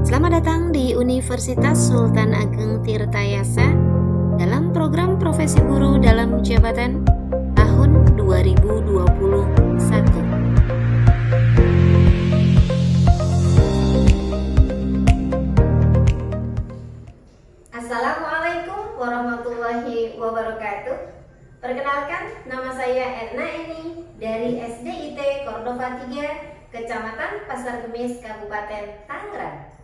Selamat datang di Universitas Sultan Ageng Tirtayasa dalam program Profesi Guru dalam Jabatan tahun 2021. Assalamualaikum warahmatullahi wabarakatuh. Perkenalkan, nama saya Erna Eni dari SDIT Cordova 3, Kecamatan Pasar Kemis, Kabupaten Tangerang.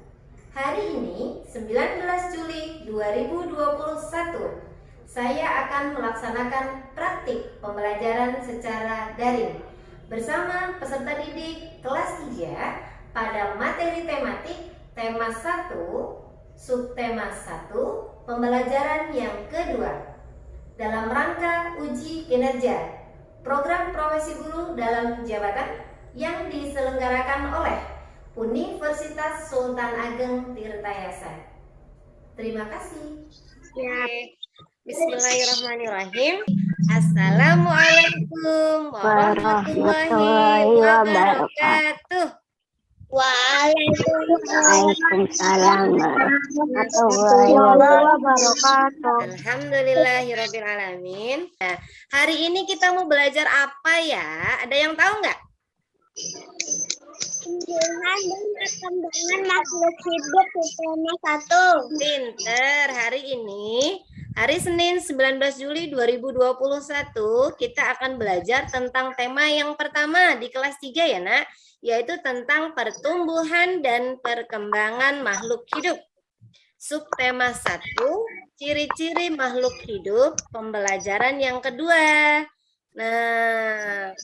Hari ini, 19 Juli 2021, saya akan melaksanakan praktik pembelajaran secara daring bersama peserta didik kelas 3 pada materi tematik tema 1, subtema 1, pembelajaran yang kedua dalam rangka uji kinerja program profesi guru dalam jabatan yang diselenggarakan oleh Universitas Sultan Ageng Tirtayasa. Terima kasih. Ya. Bismillahirrahmanirrahim. Assalamualaikum warahmatullahi wabarakatuh. Waalaikumsalam warahmatullahi wabarakatuh. Alhamdulillahirabbil alamin. Nah, hari ini kita mau belajar apa ya? Ada yang tahu nggak? Tumbuhan dan perkembangan makhluk hidup tema 1. Pinter. Hari ini, hari Senin 19 Juli 2021, kita akan belajar tentang tema yang pertama di kelas 3 ya nak, yaitu tentang pertumbuhan dan perkembangan makhluk hidup. Subtema 1, ciri-ciri makhluk hidup, pembelajaran yang kedua. Nah,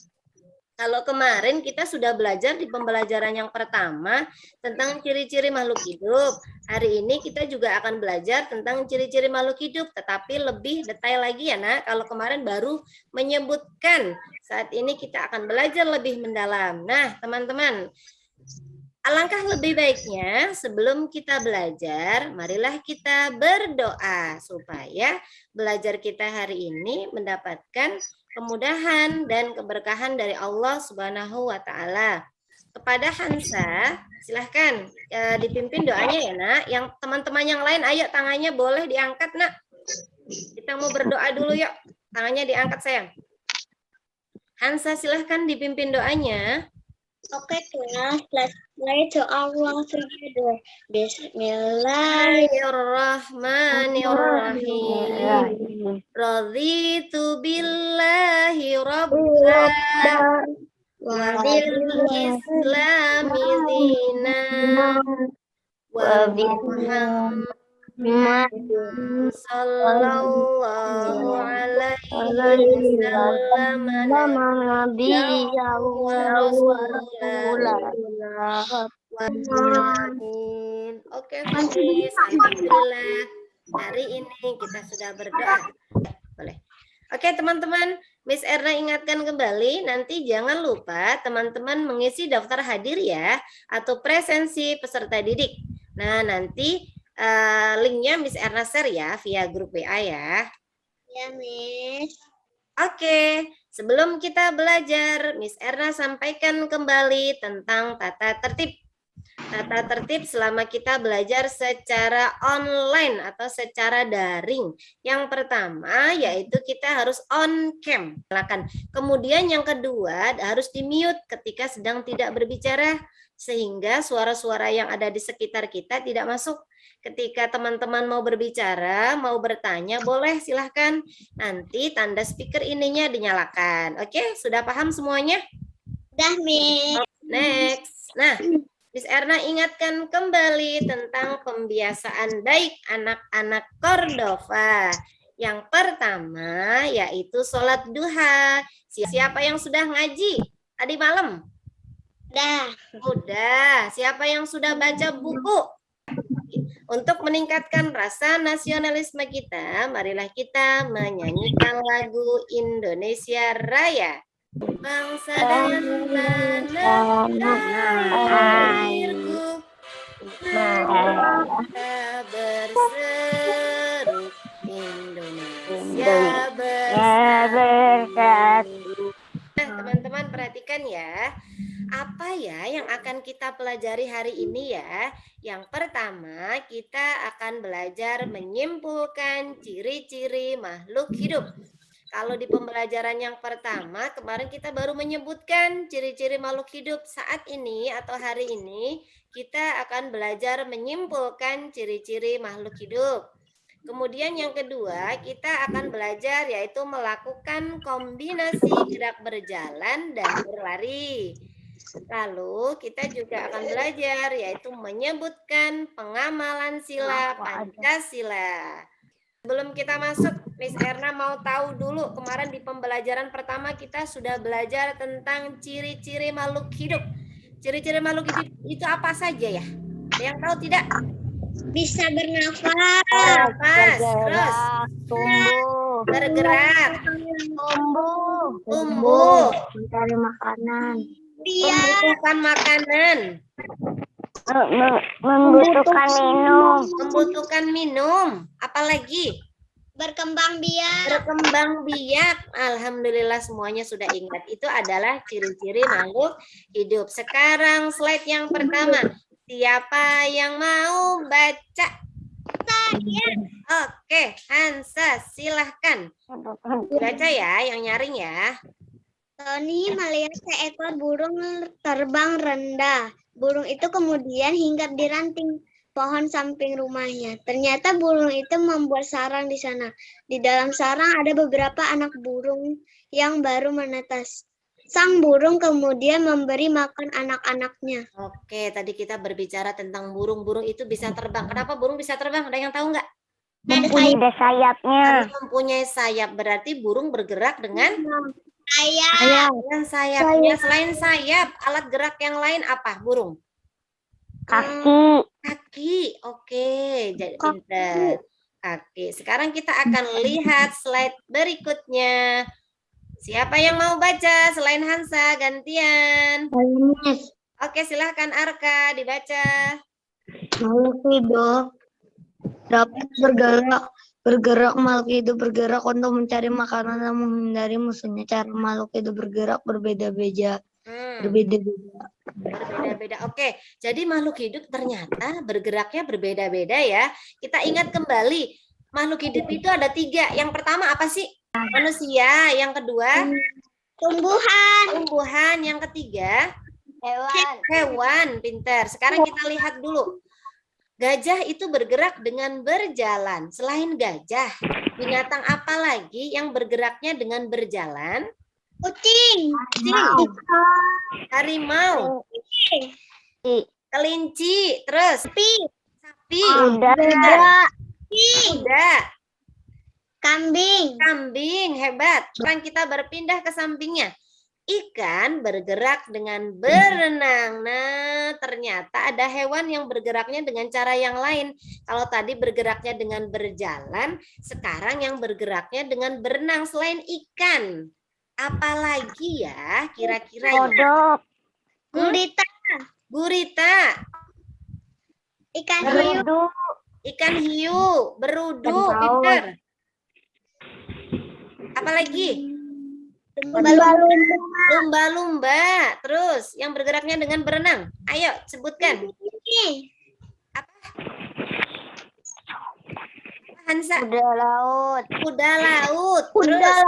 kalau kemarin kita sudah belajar di pembelajaran yang pertama tentang ciri-ciri makhluk hidup. Hari ini kita juga akan belajar tentang ciri-ciri makhluk hidup, tetapi lebih detail lagi ya nak. Kalau kemarin baru menyebutkan, saat ini kita akan belajar lebih mendalam. Nah teman-teman, alangkah lebih baiknya sebelum kita belajar, marilah kita berdoa supaya belajar kita hari ini mendapatkan kemudahan dan keberkahan dari Allah Subhanahu wa Ta'ala. Kepada Hansa, silahkan dipimpin doanya ya nak. Yang teman-teman yang lain, ayo tangannya boleh diangkat nak. Kita mau berdoa dulu yuk. Tangannya diangkat sayang. Hansa silahkan dipimpin doanya. Oke kelas, let's play to Allah together. Bismillahirrahmanirrahim. Raditu billahi rabban wa bil islami dinan wa bi Muhammadin sallallahu alaihi wasallam nabiyya wa rasulah. Oke, Miss. Alhamdulillah. Hari ini kita sudah berdoa. Boleh. Oke, teman-teman. Miss Erna ingatkan kembali, nanti jangan lupa teman-teman mengisi daftar hadir ya, atau presensi peserta didik. Nah, nanti linknya Miss Erna share ya, via grup WA ya. Ya, Miss. Oke, sebelum kita belajar, Miss Erna sampaikan kembali tentang tata tertib. Tata tertib selama kita belajar secara online atau secara daring. Yang pertama yaitu kita harus on cam. Kemudian yang kedua harus di mute ketika sedang tidak berbicara, sehingga suara-suara yang ada di sekitar kita tidak masuk. Ketika teman-teman mau berbicara, mau bertanya, boleh silahkan. Nanti tanda speaker ininya dinyalakan. Oke, sudah paham semuanya? Udah, Miss. Next. Nah, Miss Erna ingatkan kembali tentang pembiasaan baik anak-anak Cordova. Yang pertama yaitu sholat duha. Siapa yang sudah ngaji tadi malam? Udah. Siapa yang sudah baca buku? Untuk meningkatkan rasa nasionalisme kita, marilah kita menyanyikan lagu Indonesia Raya. Bangsa dan tanah airku, kita berseru, Indonesia bersatu. Nah, teman-teman perhatikan ya. Apa ya yang akan kita pelajari hari ini ya? Yang pertama, kita akan belajar menyimpulkan ciri-ciri makhluk hidup. Kalau di pembelajaran yang pertama, kemarin kita baru menyebutkan ciri-ciri makhluk hidup. Saat ini atau hari ini, kita akan belajar menyimpulkan ciri-ciri makhluk hidup. Kemudian yang kedua, kita akan belajar yaitu melakukan kombinasi gerak berjalan dan berlari. Lalu kita juga akan belajar yaitu menyebutkan pengamalan sila Pancasila. Sebelum kita masuk, Miss Erna mau tahu dulu, kemarin di pembelajaran pertama kita sudah belajar tentang ciri-ciri makhluk hidup. Ciri-ciri makhluk hidup itu apa saja ya? Ada yang tahu tidak? Bisa bernafas, Nafas, terus tumbuh, bergerak, tumbuh, tumbuh, mencari makanan, membutuhkan makanan, membutuhkan minum, membutuhkan minum, apalagi berkembang biak, berkembang biak. Alhamdulillah semuanya sudah ingat. Itu adalah ciri-ciri makhluk hidup. Sekarang slide yang pertama. Siapa yang mau baca? Oke, Hansa, silahkan. Baca ya, yang nyaring ya. Tony melihat seekor burung terbang rendah. Burung itu kemudian hinggap di ranting pohon samping rumahnya. Ternyata burung itu membuat sarang di sana. Di dalam sarang ada beberapa anak burung yang baru menetas. Sang burung kemudian memberi makan anak-anaknya. Oke, tadi kita berbicara tentang burung-burung itu bisa terbang. Kenapa burung bisa terbang? Ada yang tahu nggak? Ada sayapnya. Karena mempunyai sayap, berarti burung bergerak dengan Sayap. sayapnya. Selain sayap, alat gerak yang lain apa? Burung? Kaki. Kaki. Oke, jadi pintar. Kaki. Sekarang kita akan lihat slide berikutnya. Siapa yang mau baca selain Hansa? Gantian. Oke, silahkan Arka dibaca. Makhluk hidup dapat bergerak makhluk hidup bergerak untuk mencari makanan dan menghindari musuhnya. Cara makhluk hidup bergerak berbeda-beda. Berbeda-beda. Oke, jadi makhluk hidup ternyata bergeraknya berbeda-beda ya. Kita ingat kembali, makhluk hidup itu ada 3. Yang pertama apa sih? Manusia. Yang kedua? Tumbuhan. Yang ketiga? Hewan. Pintar. Sekarang kita lihat dulu. Gajah itu bergerak dengan berjalan. Selain gajah, binatang apa lagi yang bergeraknya dengan berjalan? Kucing. Harimau. Kelinci. Terus? Sapi. Kuda. Kambing. Hebat. Sekarang kita berpindah ke sampingnya. Ikan bergerak dengan berenang. Nah, ternyata ada hewan yang bergeraknya dengan cara yang lain. Kalau tadi bergeraknya dengan berjalan, sekarang yang bergeraknya dengan berenang selain ikan. Apalagi ya kira-kira ya? Gurita. Ikan hiu, berudu, pintar. Apalagi? Lumba-lumba. Terus yang bergeraknya dengan berenang. Ayo sebutkan. Apa? Hansa. Kuda laut. Terus?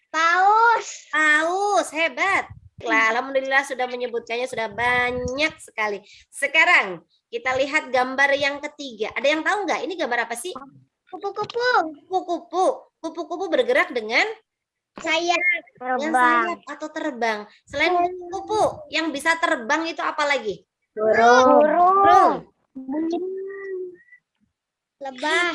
Paus. Hebat. Alhamdulillah sudah menyebutkannya sudah banyak sekali. Sekarang kita lihat gambar yang ketiga. Ada yang tahu nggak? Ini gambar apa sih? Kupu-kupu. Kupu-kupu bergerak dengan sayap atau terbang. Selain kupu, yang bisa terbang itu apa lagi? Burung. Lebah.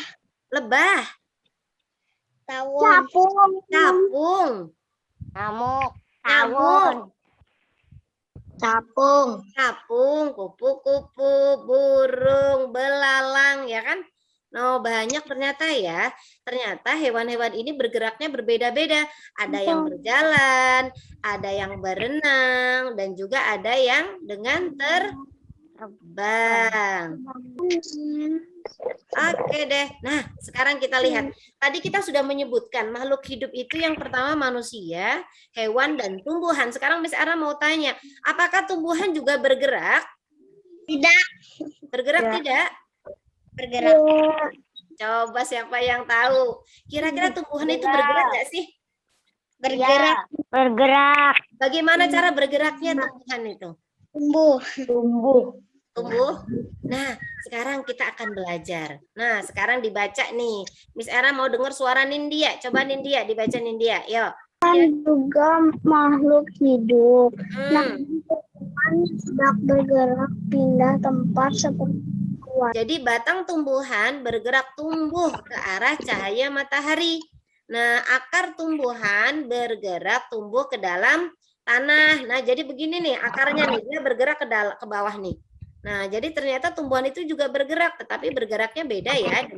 Capung. Capung, kupu-kupu, burung, belalang, ya kan? No, banyak ternyata ya. Ternyata hewan-hewan ini bergeraknya berbeda-beda. Ada yang berjalan, ada yang berenang, dan juga ada yang dengan terbang. Oke deh. Nah, sekarang kita lihat. Tadi kita sudah menyebutkan makhluk hidup itu yang pertama manusia, hewan, dan tumbuhan. Sekarang Miss Ara mau tanya, apakah tumbuhan juga bergerak? Tidak. Bergerak Ya. tidak? Bergerak. Coba siapa yang tahu? Kira-kira tumbuhan itu bergerak nggak sih? Bergerak. Bergerak. Bagaimana cara bergeraknya tumbuhan itu? Tumbuh. Tumbuh. Nah, sekarang kita akan belajar. Nah, sekarang dibaca nih. Miss Era mau dengar suara Nindya. Coba Nindya, dibaca Nindya. Yuk. Juga makhluk hidup. Hmm. Sedang bergerak pindah tempat seperti Jadi batang tumbuhan bergerak tumbuh ke arah cahaya matahari. Nah, akar tumbuhan bergerak tumbuh ke dalam tanah. Nah, jadi begini nih, akarnya nih dia bergerak ke bawah nih. Nah, jadi ternyata tumbuhan itu juga bergerak, tetapi bergeraknya beda ya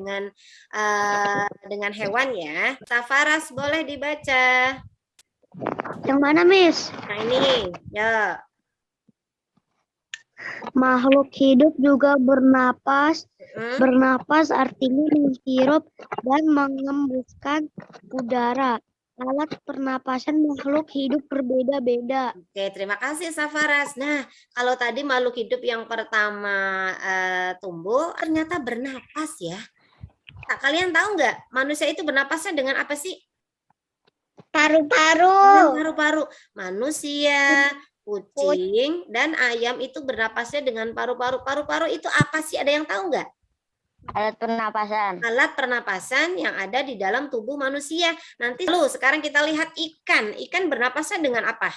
dengan hewan ya. Safaras boleh dibaca. Yang mana, Miss? Nah, ini, ya. Makhluk hidup juga bernapas. Hmm. Bernapas artinya menghirup dan mengembuskan udara. Alat pernapasan makhluk hidup berbeda-beda. Oke, terima kasih Safaras. Nah, kalau tadi makhluk hidup yang pertama tumbuh, ternyata bernapas ya. Nah, kalian tahu nggak manusia itu bernapasnya dengan apa sih? Dengan Paru-paru. paru-paru. Manusia, kucing, dan ayam itu bernapasnya dengan paru-paru. Paru-paru itu apa sih? Ada yang tahu nggak? Alat pernapasan. Alat pernapasan yang ada di dalam tubuh manusia. Nanti sekarang kita lihat ikan. Ikan bernapasnya dengan apa?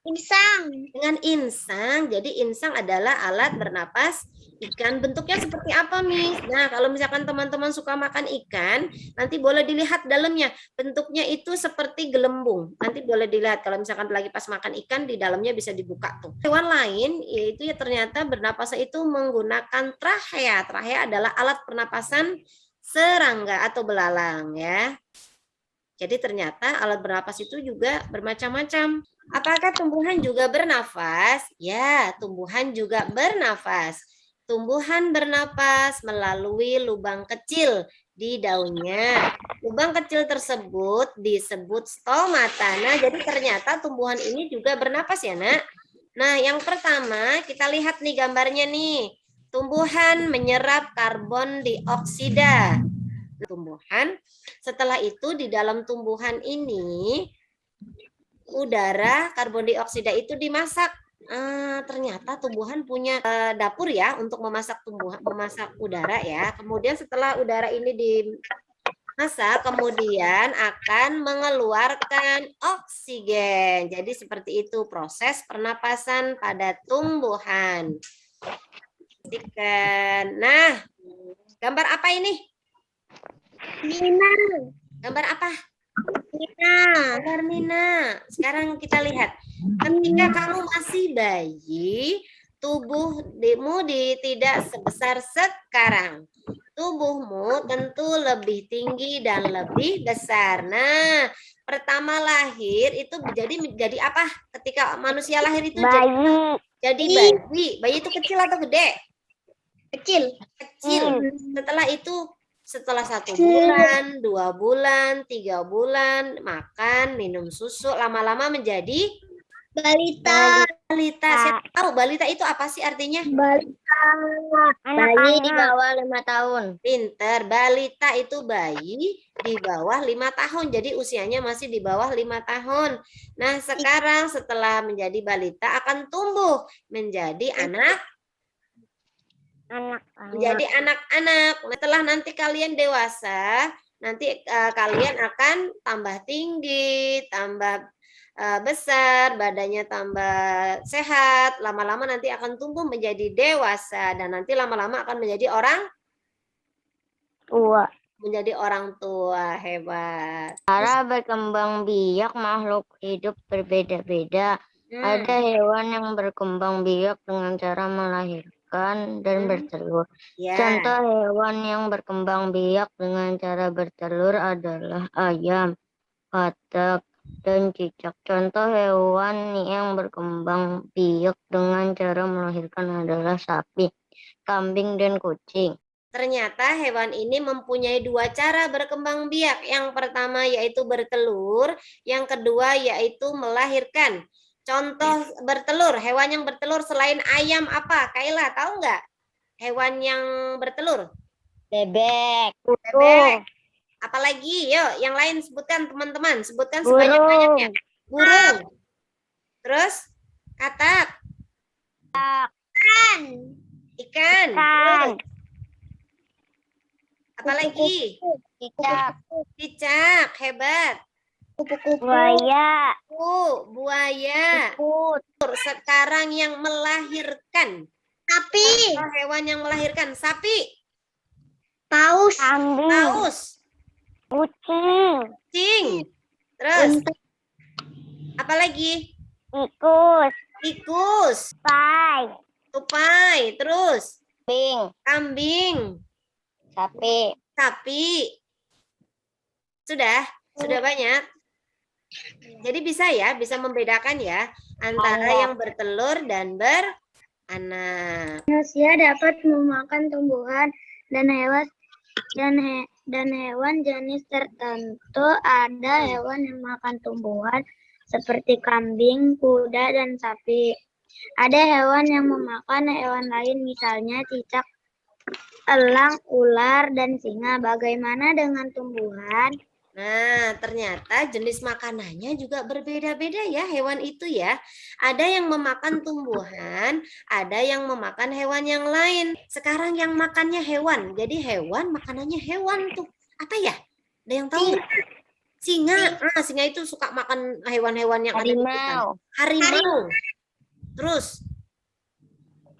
Insang. Dengan insang. Jadi insang adalah alat bernapas ikan. Bentuknya seperti apa, Miss? Nah, kalau misalkan teman-teman suka makan ikan, nanti boleh dilihat dalamnya. Bentuknya itu seperti gelembung. Nanti boleh dilihat kalau misalkan lagi pas makan ikan, di dalamnya bisa dibuka tuh. Hewan lain yaitu ya ternyata bernapasnya itu menggunakan trachea. Trachea adalah alat pernapasan serangga atau belalang ya. Jadi ternyata alat bernapas itu juga bermacam-macam. Apakah tumbuhan juga bernafas? Ya, tumbuhan juga bernafas. Tumbuhan bernapas melalui lubang kecil di daunnya. Lubang kecil tersebut disebut stomata. Nah, jadi ternyata tumbuhan ini juga bernapas ya, Nak. Nah, yang pertama kita lihat nih gambarnya nih. Tumbuhan menyerap karbon dioksida. Tumbuhan, setelah itu di dalam tumbuhan ini udara karbon dioksida itu dimasak. Ternyata tumbuhan punya dapur ya untuk memasak memasak udara ya. Kemudian setelah udara ini dimasak, kemudian akan mengeluarkan oksigen. Jadi seperti itu proses pernapasan pada tumbuhan. Nah, gambar apa ini? Nina. Gambar apa? Nina. Gambar Nina. Sekarang kita lihat. Ketika kamu masih bayi, tubuhmu tidak sebesar sekarang. Tubuhmu tentu lebih tinggi dan lebih besar. Nah, pertama lahir itu jadi apa? Ketika manusia lahir itu jadi bayi. Bayi itu kecil atau gede? Kecil. Kecil. Setelah itu setelah 1 bulan, 2 bulan, 3 bulan, makan, minum susu, lama-lama menjadi Balita. balita. Siapa tahu balita itu apa sih artinya? Balita. Bayi di bawah 5 tahun. Pinter. Balita itu bayi di bawah 5 tahun. Jadi usianya masih di bawah 5 tahun. Nah, sekarang setelah menjadi balita akan tumbuh menjadi menjadi anak-anak. Setelah nanti kalian dewasa, nanti kalian akan tambah tinggi, tambah besar, badannya tambah sehat. Lama-lama nanti akan tumbuh menjadi dewasa dan nanti lama-lama akan menjadi orang Tua. Menjadi orang tua. Hebat. Cara berkembang biak makhluk hidup berbeda-beda. Ada hewan yang berkembang biak dengan cara melahirkan dan bertelur. Ya. Contoh hewan yang berkembang biak dengan cara bertelur adalah ayam, katak, dan cicak. Contoh hewan yang berkembang biak dengan cara melahirkan adalah sapi, kambing, dan kucing. Ternyata hewan ini mempunyai dua cara berkembang biak. Yang pertama yaitu bertelur, yang kedua yaitu melahirkan. Contoh bertelur, hewan yang bertelur selain ayam apa? Kaila, tahu nggak? Hewan yang bertelur? Bebek. Bebek. Apalagi? Yuk, yang lain sebutkan teman-teman. Sebutkan Burung. sebanyak-banyaknya. Burung. Terus? Katak. Kan. Ikan. Ikan. Terus? Apalagi? Cicak. Cicak. Hebat. Kupu-kupu. Buaya. Buaya. Tikus. Sekarang yang melahirkan. Sapi. Oh, hewan yang melahirkan. Sapi. Paus. Kambing. Paus. Kucing. Kucing. Terus? Unta. Apalagi? Tikus. Tikus. Pai. Tupai. Terus? Kambing. Kambing. Sapi. Sapi. Sudah? Sudah banyak? Jadi bisa ya, bisa membedakan ya antara Ada. yang bertelur dan beranak. Manusia dapat memakan tumbuhan dan hewan dan hewan jenis tertentu. Ada hewan yang makan tumbuhan seperti kambing, kuda, dan sapi. Ada hewan yang memakan hewan lain, misalnya cicak, elang, ular, dan singa. Bagaimana dengan tumbuhan? Nah, ternyata jenis makanannya juga berbeda-beda ya hewan itu ya. Ada yang memakan tumbuhan, ada yang memakan hewan yang lain. Sekarang yang makannya hewan. Jadi hewan makanannya hewan tuh. Apa ya? Ada yang tahu nggak? Singa. Ah, singa itu suka makan hewan-hewan yang ada di hutan. Harimau. Harimau. Terus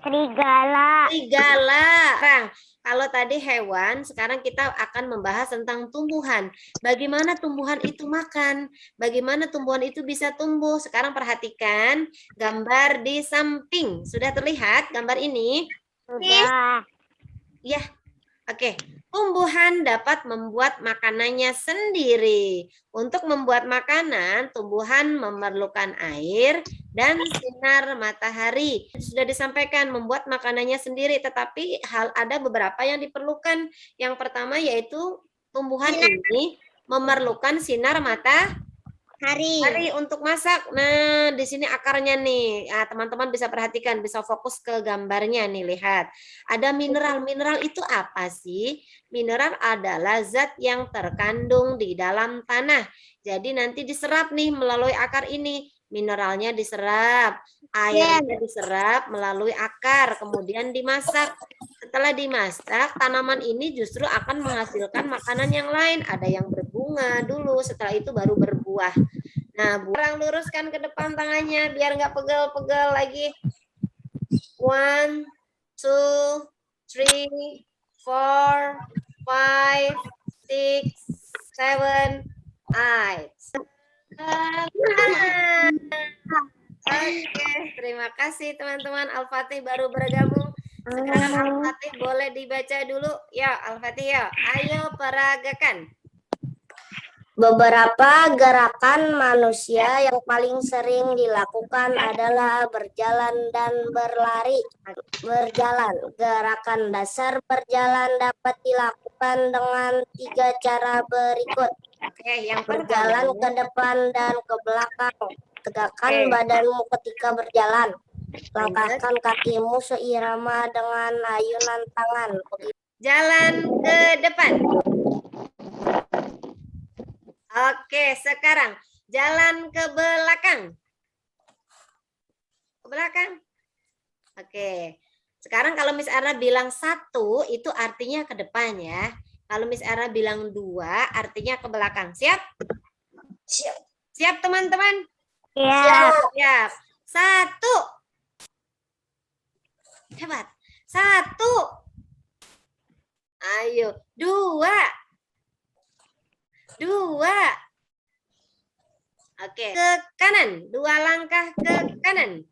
Serigala. serigala. Sekarang, kalau tadi hewan, sekarang kita akan membahas tentang tumbuhan. Bagaimana tumbuhan itu makan? Bagaimana tumbuhan itu bisa tumbuh? Sekarang perhatikan gambar di samping. Sudah terlihat gambar ini? Sudah. Ya, oke. Tumbuhan dapat membuat makanannya sendiri. Untuk membuat makanan, tumbuhan memerlukan air dan sinar matahari. Sudah disampaikan membuat makanannya sendiri, tetapi ada beberapa yang diperlukan. Yang pertama yaitu tumbuhan ini memerlukan sinar matahari untuk masak. Nah, di sini akarnya nih. Nah, teman-teman bisa perhatikan, bisa fokus ke gambarnya nih, lihat. Ada mineral. Mineral itu apa sih? Mineral adalah zat yang terkandung di dalam tanah. Jadi nanti diserap nih melalui akar ini. Mineralnya diserap, airnya diserap melalui akar, kemudian dimasak. Setelah dimasak, tanaman ini justru akan menghasilkan makanan yang lain. Ada yang berbunga dulu, setelah itu baru berbuah. Nah, sekarang luruskan ke depan tangannya biar nggak pegel-pegel lagi. 1, 2, 3, 4, 5, 6, 7, 8. Oke, terima kasih teman-teman. Al-Fatih baru bergabung. Sekarang Al-Fatih boleh dibaca dulu. Ya, Al-Fatih ya. Ayo peragakan. Beberapa gerakan manusia yang paling sering dilakukan adalah berjalan dan berlari. Berjalan, gerakan dasar berjalan dapat dilakukan dengan 3 cara berikut. Oke, yang Berjalan pertama. ke depan dan ke belakang. Tegakkan Oke. badanmu ketika berjalan. Langkahkan kakimu seirama dengan ayunan tangan. Jalan ke depan. Oke, sekarang jalan ke belakang. Ke belakang. Oke. Sekarang kalau Miss Ara bilang 1, itu artinya ke depan ya. Kalau Miss Ara bilang 2, artinya ke belakang. Siap? Siap. Siap teman-teman? Siap. Siap. 1. Hebat. 1. Ayo. 2. 2. Oke. Ke kanan. 2 langkah ke kanan.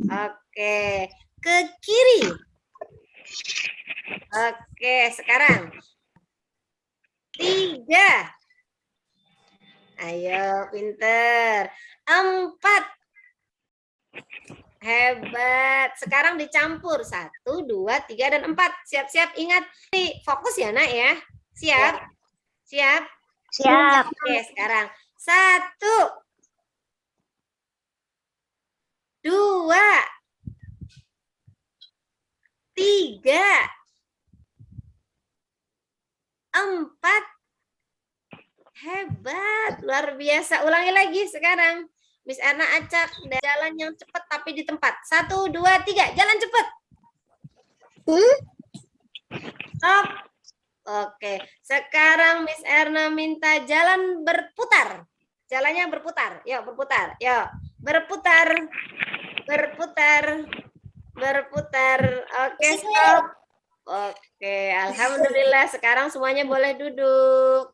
Oke. Ke kiri. Oke. Sekarang. 3. Ayo, pinter. 4. Hebat. Sekarang dicampur 1, 2, 3, dan 4. Siap-siap, ingat. Fokus ya nak ya. Siap? Siap? Siap. Oke, sekarang 1, 2, 3, 4. Hebat, luar biasa. Ulangi lagi sekarang. Miss Erna acak jalan yang cepat tapi di tempat. 1, 2, 3, jalan cepat. Stop. Oke, sekarang Miss Erna minta jalan berputar. Jalannya berputar. Yuk, berputar. Yuk, berputar. Berputar. Berputar. Oke, stop. Oke, alhamdulillah sekarang semuanya boleh duduk.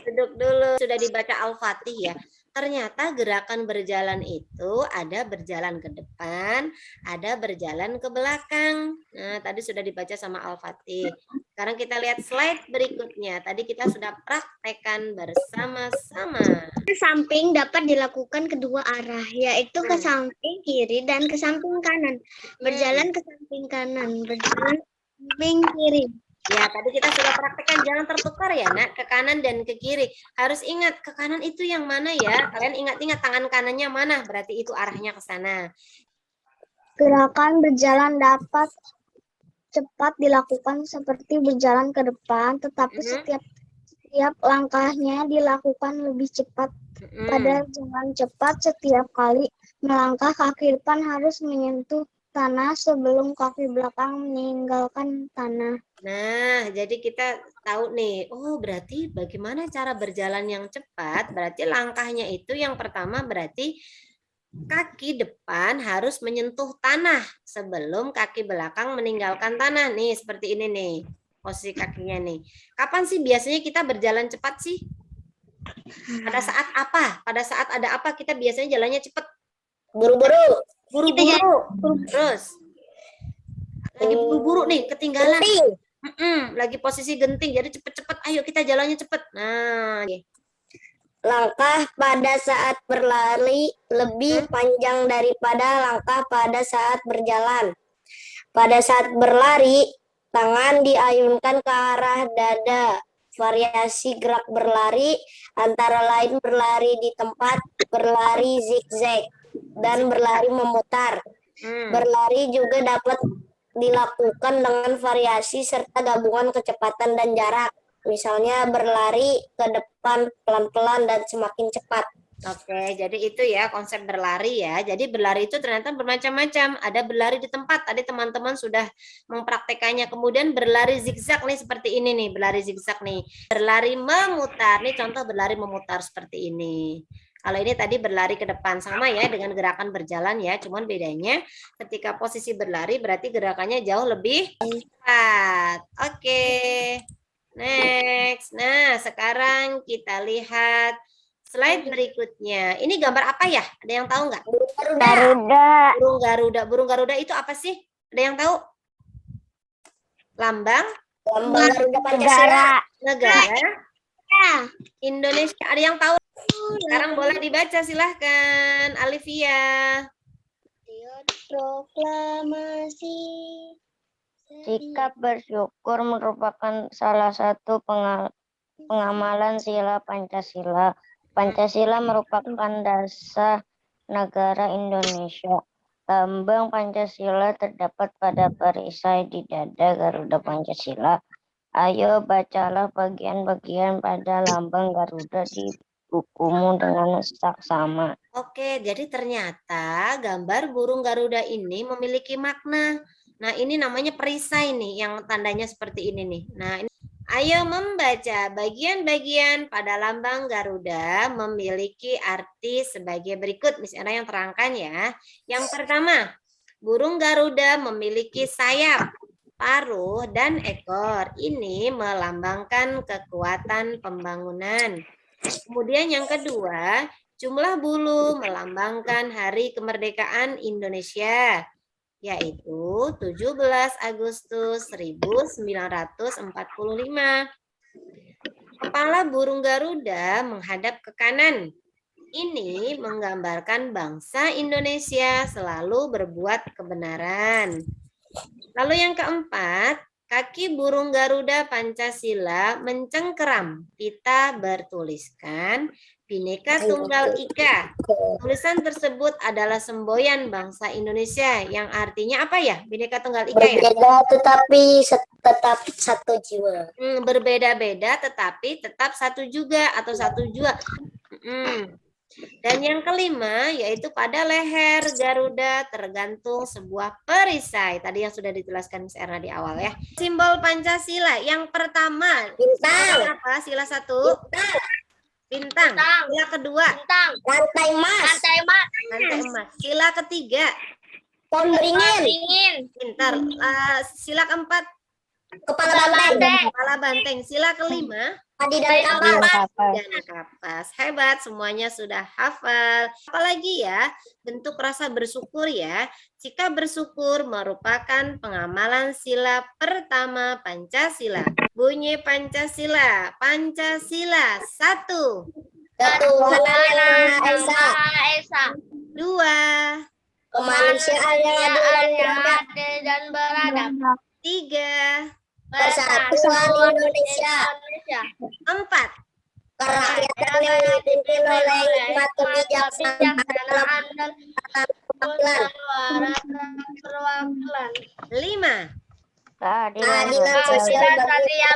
Duduk dulu. Sudah dibaca Al-Fatih ya. Ternyata gerakan berjalan itu ada berjalan ke depan, ada berjalan ke belakang. Nah, tadi sudah dibaca sama Al-Fatih. Sekarang kita lihat slide berikutnya. Tadi kita sudah praktekkan bersama-sama. Ke samping dapat dilakukan kedua arah, yaitu ke samping kiri dan ke samping kanan. Berjalan ke samping kanan, berjalan ke samping kiri. Ya, tadi kita sudah praktekkan jalan tertukar ya, Nak, ke kanan dan ke kiri. Harus ingat, ke kanan itu yang mana ya? Kalian ingat-ingat tangan kanannya mana? Berarti itu arahnya ke sana. Gerakan berjalan dapat cepat dilakukan seperti berjalan ke depan, tetapi setiap langkahnya dilakukan lebih cepat. Pada jalan cepat, setiap kali melangkah kaki depan harus menyentuh tanah sebelum kaki belakang meninggalkan tanah. Nah, jadi kita tahu nih, oh berarti bagaimana cara berjalan yang cepat? Berarti langkahnya itu yang pertama berarti kaki depan harus menyentuh tanah sebelum kaki belakang meninggalkan tanah. Nih, seperti ini nih, posisi kakinya nih. Kapan sih biasanya kita berjalan cepat sih? Pada saat apa? Pada saat ada apa kita biasanya jalannya cepat? Buru-buru. Buru-buru. Terus lagi buru-buru nih, ketinggalan. Genting. Lagi posisi genting, jadi cepet-cepet. Ayo kita jalannya cepet. Nah, Langkah pada saat berlari lebih panjang daripada langkah pada saat berjalan. Pada saat berlari, tangan diayunkan ke arah dada. Variasi gerak berlari antara lain berlari di tempat, berlari zigzag, dan berlari memutar. Berlari juga dapat dilakukan dengan variasi serta gabungan kecepatan dan jarak. Misalnya berlari ke depan pelan-pelan dan semakin cepat. Oke, jadi itu ya konsep berlari ya. Jadi berlari itu ternyata bermacam-macam. Ada berlari di tempat, tadi teman-teman sudah mempraktekannya. Kemudian berlari zigzag nih seperti ini nih, berlari zigzag nih. Berlari memutar, nih contoh berlari memutar seperti ini. Kalau ini tadi berlari ke depan, sama ya dengan gerakan berjalan ya. Cuman bedanya ketika posisi berlari berarti gerakannya jauh lebih cepat. Oke, next. Nah, sekarang kita lihat slide berikutnya. Ini gambar apa ya? Ada yang tahu nggak? Garuda. Burung Garuda. Burung Garuda itu apa sih? Ada yang tahu? Lambang Lambang Garuda Pancasila. negara Indonesia. Ada yang tahu? Sekarang boleh dibaca, silahkan. Alivia. Proklamasi. Sikap bersyukur merupakan salah satu pengamalan sila Pancasila. Pancasila merupakan dasar negara Indonesia. Lambang Pancasila terdapat pada perisai di dada Garuda Pancasila. Ayo bacalah bagian-bagian pada lambang Garuda di bukumu dengan saksama. Oke, jadi ternyata gambar burung Garuda ini memiliki makna. Nah, ini namanya perisai nih, yang tandanya seperti ini nih. Nah, ini. Ayo membaca bagian-bagian pada lambang Garuda memiliki arti sebagai berikut. Miss Era yang terangkan ya. Yang pertama, burung Garuda memiliki sayap, paruh, dan ekor. Ini melambangkan kekuatan pembangunan. Kemudian yang kedua, jumlah bulu melambangkan hari kemerdekaan Indonesia, yaitu 17 Agustus 1945. Kepala burung Garuda menghadap ke kanan. Ini menggambarkan bangsa Indonesia selalu berbuat kebenaran. Lalu yang keempat, kaki burung Garuda Pancasila mencengkeram. Kita bertuliskan Bhinneka Tunggal Ika. Tulisan tersebut adalah semboyan bangsa Indonesia yang artinya apa ya? Bhinneka Tunggal Ika ya? Berbeda tetapi tetap satu jiwa. Berbeda-beda tetapi tetap satu juga atau satu jua. Dan yang kelima yaitu pada leher Garuda tergantung sebuah perisai. Tadi yang sudah dijelaskan Miss Erna di awal ya. Simbol Pancasila yang pertama. Bintang. Apa? Sila 1. Bintang. Sila kedua. Rantai emas. Rantai emas. Sila ketiga. Pohon beringin. Pintar. Sila keempat. Kepala banteng. Kepala banteng. Sila kelima. Padi dan kapas. Dan kapas. Hebat, semuanya sudah hafal. Apalagi ya, bentuk rasa bersyukur ya. Jika bersyukur merupakan pengamalan sila pertama Pancasila. Bunyi Pancasila. Pancasila 1. Ketuhanan yang Maha Esa. 2. Kemanusiaan yang adil dan beradab. 3. Persatuan Indonesia. 4. Kerakyatan yang dipimpin oleh hikmat kebijaksanaan dalam keadilan. 5. Keadilan sosial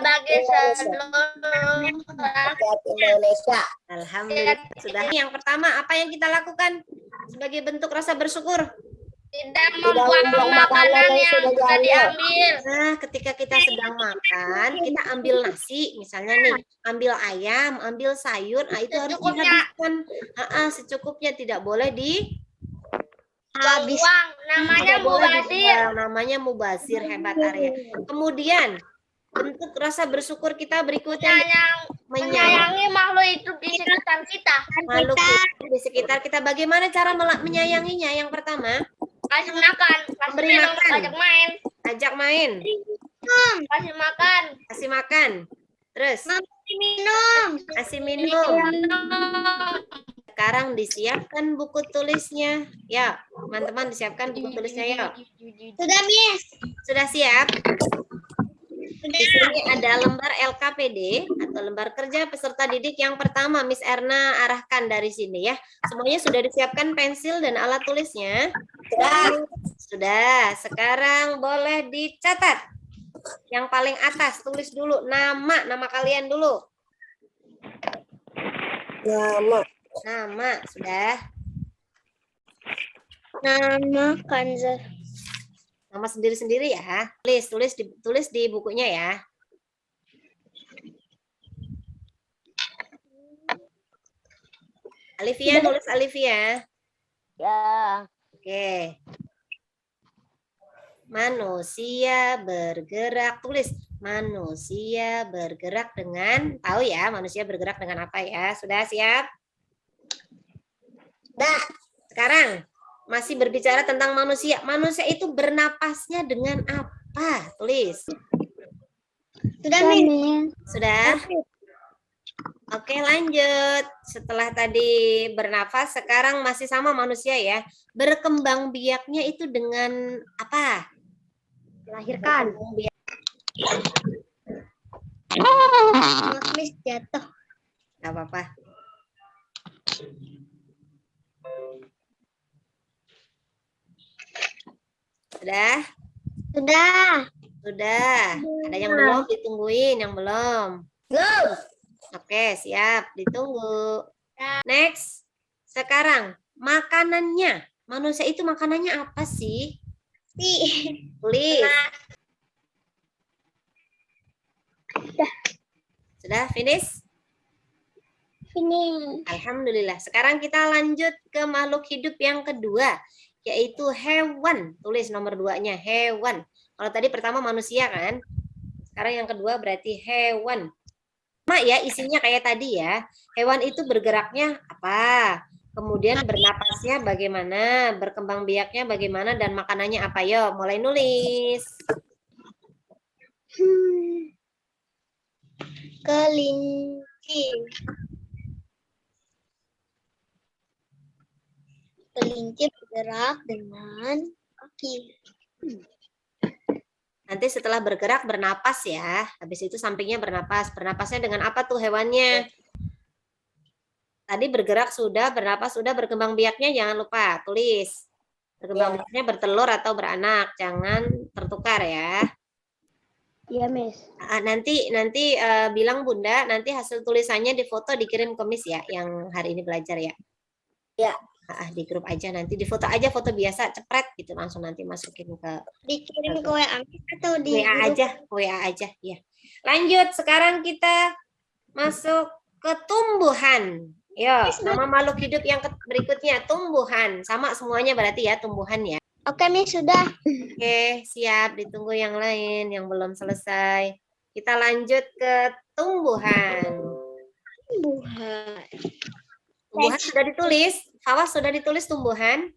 bagi seluruh rakyat Indonesia. Alhamdulillah sudah. Yang pertama apa yang kita lakukan sebagai bentuk rasa bersyukur? Tidak membuang makanan yang sudah diambil. Nah, ketika kita sedang makan, kita ambil nasi, misalnya nih, ambil ayam, ambil sayur, nah itu harus dihabiskan. Secukupnya, tidak boleh Habis namanya mubazir. Namanya mubazir, hebat Arya. Kemudian bentuk rasa bersyukur kita berikutnya Menyayangi makhluk hidup di sekitar kita. Makhluk hidup di sekitar kita. Bagaimana cara menyayanginya? Yang pertama, Kasih makan, beri makan, ajak main, kasih makan, kasih makan, terus kasih minum. Sekarang disiapkan buku tulisnya. Ya, teman-teman disiapkan buku tulisnya ya. Sudah, Miss. Sudah siap? Di sini ada lembar LKPD atau lembar kerja peserta didik yang pertama. Miss Erna arahkan dari sini ya. Semuanya sudah disiapkan pensil dan alat tulisnya? Sudah. Sekarang boleh dicatat. Yang paling atas tulis dulu nama kalian dulu. Nama sudah. Nama Kanza. Nama sendiri-sendiri ya. Tulis di bukunya ya. Alivia, nulis Alivia. Ya. Oke. Manusia bergerak, tulis. Manusia bergerak dengan, tahu ya, manusia bergerak dengan apa ya? Sudah siap? Dah. Sekarang masih berbicara tentang manusia. Manusia itu bernapasnya dengan apa? Tulis. Sudah, Miss. Sudah? Oke, lanjut. Setelah tadi bernafas, sekarang masih sama manusia ya. Berkembang biaknya itu dengan apa? Dilahirkan. Miss jatuh. Gak apa-apa. Sudah? Sudah. Ada yang belum? Ditungguin yang belum. Belum. Oke, siap. Ditunggu. Next. Sekarang, makanannya. Manusia itu makanannya apa sih? Tulis. Sudah finish? Ini. Alhamdulillah. Sekarang kita lanjut ke makhluk hidup yang kedua, yaitu hewan. Tulis nomor 2-nya, hewan. Kalau tadi pertama manusia kan? Sekarang yang kedua berarti hewan. Sama ya, isinya kayak tadi ya. Hewan itu bergeraknya apa? Kemudian bernapasnya bagaimana? Berkembang biaknya bagaimana? Dan makanannya apa? Yo, mulai nulis. Kelinci. Kelinci bergerak dengan kaki. Nanti setelah bergerak bernapas ya. Habis itu sampingnya bernapas. Bernapasnya dengan apa tuh hewannya? Tadi bergerak sudah, bernapas sudah, berkembang biaknya jangan lupa tulis. Berkembang biaknya bertelur atau beranak, jangan tertukar ya. Iya, Miss. Nanti bilang Bunda, nanti hasil tulisannya difoto dikirim ke Miss ya, yang hari ini belajar ya. Ya. Di grup aja nanti difoto aja, foto biasa cepret gitu, langsung nanti masukin ke Dikirim ke WA atau di WA aja ya. Lanjut, sekarang kita masuk ke tumbuhan. Yo, nama makhluk hidup yang berikutnya tumbuhan. Sama semuanya berarti ya, tumbuhan ya. Oke, Miss, sudah. Oke, siap. Ditunggu yang lain yang belum selesai. Kita lanjut ke tumbuhan. Tumbuhan sudah ditulis. Fawas sudah ditulis tumbuhan.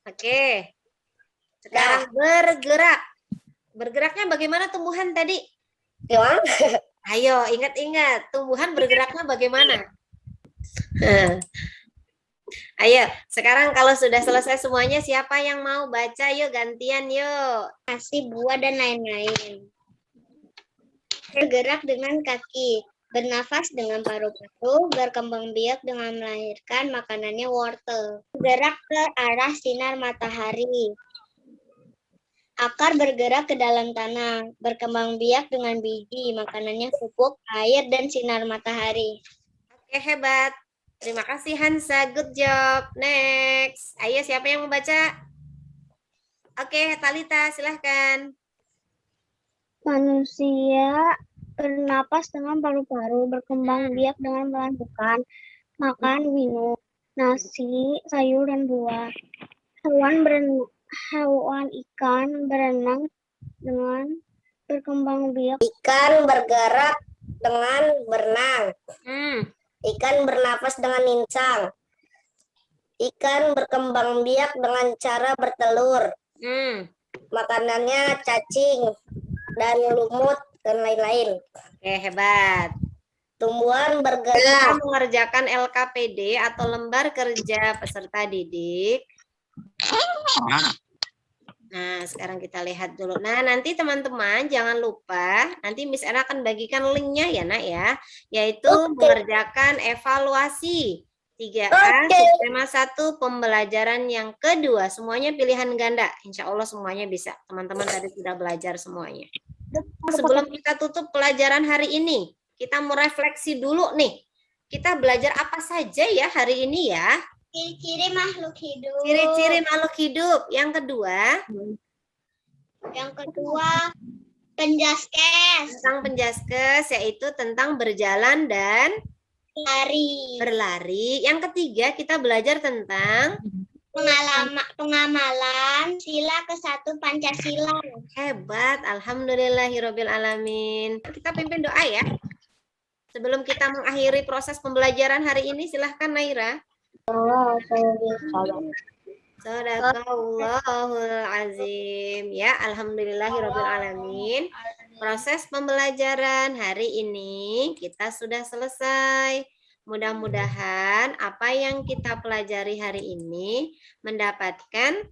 Oke. Sekarang bergerak. Bergeraknya bagaimana tumbuhan tadi? Gimana? Ayo, ingat-ingat. Tumbuhan bergeraknya bagaimana? Ayo, sekarang kalau sudah selesai semuanya, siapa yang mau baca? Yuk, gantian yuk. Nasi, buah, dan lain-lain. Bergerak dengan kaki, bernafas dengan paru-paru, berkembang biak dengan melahirkan makanannya wortel. Bergerak ke arah sinar matahari. Akar bergerak ke dalam tanah, berkembang biak dengan biji, makanannya pupuk, air, dan sinar matahari. Oke, hebat. Terima kasih Hansa, good job. Next. Ayo, siapa yang mau baca? Oke, Talita, silahkan. Manusia bernapas dengan paru-paru, berkembang biak dengan melahirkan, makan, minum, nasi, sayur, dan buah. Hewan ikan berenang dengan berkembang biak. Ikan bergerak dengan berenang. Ikan bernapas dengan insang. Ikan berkembang biak dengan cara bertelur. Makanannya cacing dan lumut dan lain-lain. Oke, hebat. Tumbuhan Kita bergerak. mengerjakan LKPD atau lembar kerja peserta didik. Nah, sekarang kita lihat dulu. Nah, nanti teman-teman jangan lupa, nanti Miss Era akan bagikan linknya ya, Nak ya. Yaitu mengerjakan evaluasi 3A, subtema 1, pembelajaran yang kedua. Semuanya pilihan ganda. Insya Allah semuanya bisa. Teman-teman tadi sudah belajar semuanya. Sebelum kita tutup pelajaran hari ini, kita mau refleksi dulu nih. Kita belajar apa saja ya hari ini ya? Ciri-ciri makhluk hidup. Ciri-ciri makhluk hidup. Yang kedua, Penjaskes. tentang penjaskes, yaitu tentang berjalan dan berlari. Yang ketiga, kita belajar tentang Pengamalan sila ke-1 Pancasila. hebat. Alhamdulillahirabbil alamin. Kita pimpin doa ya. Sebelum kita mengakhiri proses pembelajaran hari ini, silahkan Naira. Sadaqallahul azim. Ya, alhamdulillahirabbil alamin. Proses pembelajaran hari ini kita sudah selesai. Mudah-mudahan apa yang kita pelajari hari ini mendapatkan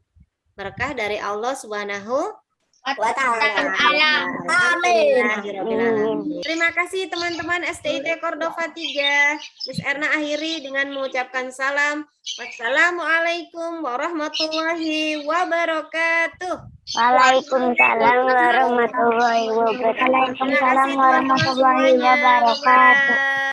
berkah dari Allah Subhanahu wa ta'ala. Alhamdulillahirrahmanirrahim. Terima kasih teman-teman SDIT Cordova 3. Miss Erna akhiri dengan mengucapkan salam. Wassalamualaikum warahmatullahi wabarakatuh. Waalaikumsalam warahmatullahi wabarakatuh. Terima kasih teman-teman semuanya. Bye-bye.